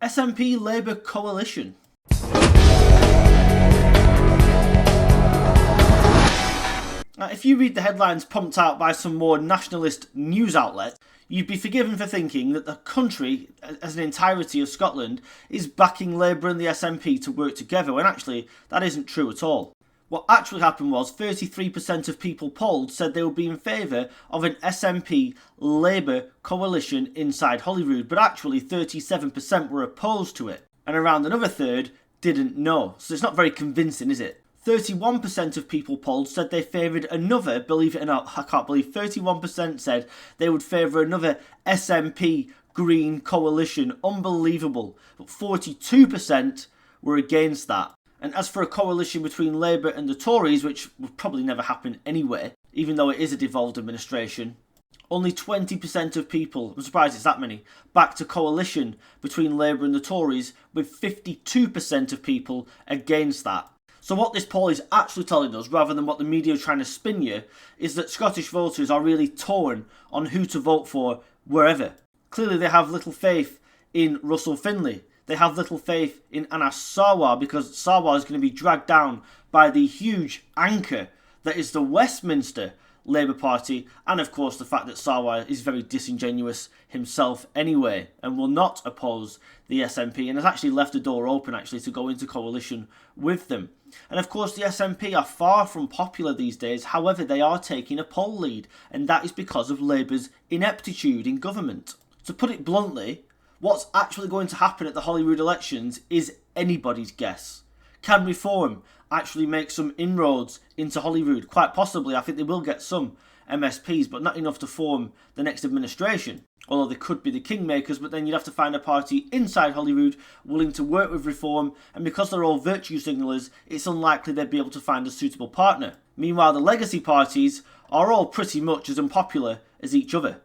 SNP Labour coalition. Now, if you read the headlines pumped out by some more nationalist news outlets, you'd be forgiven for thinking that the country, as an entirety of Scotland, is backing Labour and the SNP to work together, when actually that isn't true at all. What actually happened was 33% of people polled said they would be in favour of an SNP Labour coalition inside Holyrood, but actually 37% were opposed to it, and around another third didn't know. So it's not very convincing, is it? 31% of people polled said they favoured another, believe it or not, I can't believe 31% said they would favour another SNP Green coalition. Unbelievable. But 42% were against that. And as for a coalition between Labour and the Tories, which would probably never happen anyway, even though it is a devolved administration, only 20% of people, I'm surprised it's that many, backed a coalition between Labour and the Tories, with 52% of people against that. So what this poll is actually telling us, rather than what the media are trying to spin you, is that Scottish voters are really torn on who to vote for wherever. Clearly they have little faith in Russell Finlay. They have little faith in Anas Sarwar, because Sarwar is going to be dragged down by the huge anchor that is the Westminster Labour Party, and of course the fact that Sarwar is very disingenuous himself anyway and will not oppose the SNP, and has actually left the door open to go into coalition with them. And of course the SNP are far from popular these days, however they are taking a poll lead, and that is because of Labour's ineptitude in government. To put it bluntly, what's actually going to happen at the Holyrood elections is anybody's guess. Can Reform actually make some inroads into Holyrood? Quite possibly. I think they will get some MSPs, but not enough to form the next administration. Although they could be the kingmakers, but then you'd have to find a party inside Holyrood willing to work with Reform, and because they're all virtue signallers, it's unlikely they'd be able to find a suitable partner. Meanwhile, the legacy parties are all pretty much as unpopular as each other.